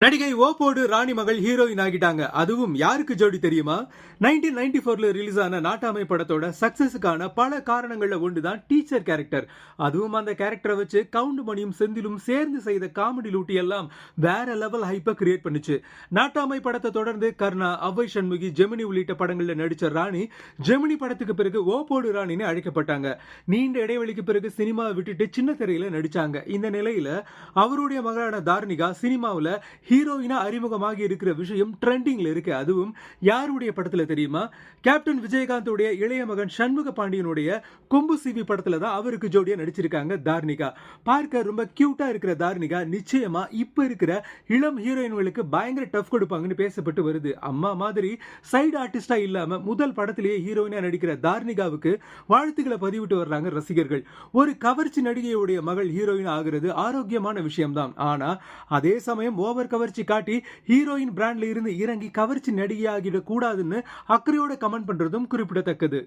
நடிகை ஓப்போடு ராணி மகள் ஹீரோயின் ஆகிட்டாங்க. அதுவும் யாருக்கு ஜோடி தெரியுமா? 1994ல ரிலீஸ் ஆன நாட்டாமை படத்தோட சக்சஸுக்கான பல காரணங்கள்ல ஒன்றுதான் டீச்சர் கேரக்டர். அதுவும் அந்த கேரக்டரை வச்சு கவுண்டமணியும் செந்திலும் சேர்ந்து செய்த காமெடி லூட்டி எல்லாம் வேற லெவல் ஹைப்பை கிரியேட் பண்ணுச்சு. நாட்டாமை படத்தை தொடர்ந்து கர்ணா, அவ்வை சண்முகி, ஜெமினி உள்ளிட்ட படங்கள்ல நடிச்ச ராணி ஜெமினி படத்துக்கு பிறகு ஓப்போடு ராணின்னு அழைக்கப்பட்டாங்க. நீண்ட இடைவெளிக்கு பிறகு சினிமாவை விட்டுட்டு சின்ன திரையில நடிச்சாங்க. இந்த நிலையில அவருடைய மகளான தார்னிகா சினிமாவுல ஹீரோயினா அறிமுகமாகி இருக்கிற விஷயம் ட்ரெண்டிங்ல இருக்கு. அதுவும் யாருடைய படத்துல தெரியுமா? கேப்டன் விஜயகாந்தோடைய இளைய மகன் சண்முக பாண்டியனுடைய கொம்பு சிவி படத்துல தான் அவருக்கு ஜோடியா நடிச்சிருக்காங்க தார்னிகா. பார்க்க ரொம்ப கியூட்டா இருக்கிற தார்னிகா நிச்சயமா இப்ப இருக்கிற இளம் ஹீரோயின்களுக்கு பயங்கர டஃப் கொடுப்பாங்கன்னு பேசப்பட்டு வருது. அம்மா மாதிரி சைடு ஆர்டிஸ்டா இல்லாம முதல் படத்திலேயே ஹீரோயினா நடிக்கிற தார்னிகாவுக்கு வாழ்த்துக்களை பதிவிட்டு வர்றாங்க ரசிகர்கள். ஒரு கவர்ச்சி நடிகையுடைய மகள் ஹீரோயின் ஆகிறது ஆரோக்கியமான விஷயம்தான். ஆனா அதே சமயம் ஓவர் கவர்ச்சி காட்டி ஹீரோயின் பிராண்ட்ல இருந்து இறங்கி கவர்ச்சி நடிகையாகிட கூடாதுன்னு அக்கறையோட கமெண்ட் பண்றதும் குறிப்பிடத்தக்கது.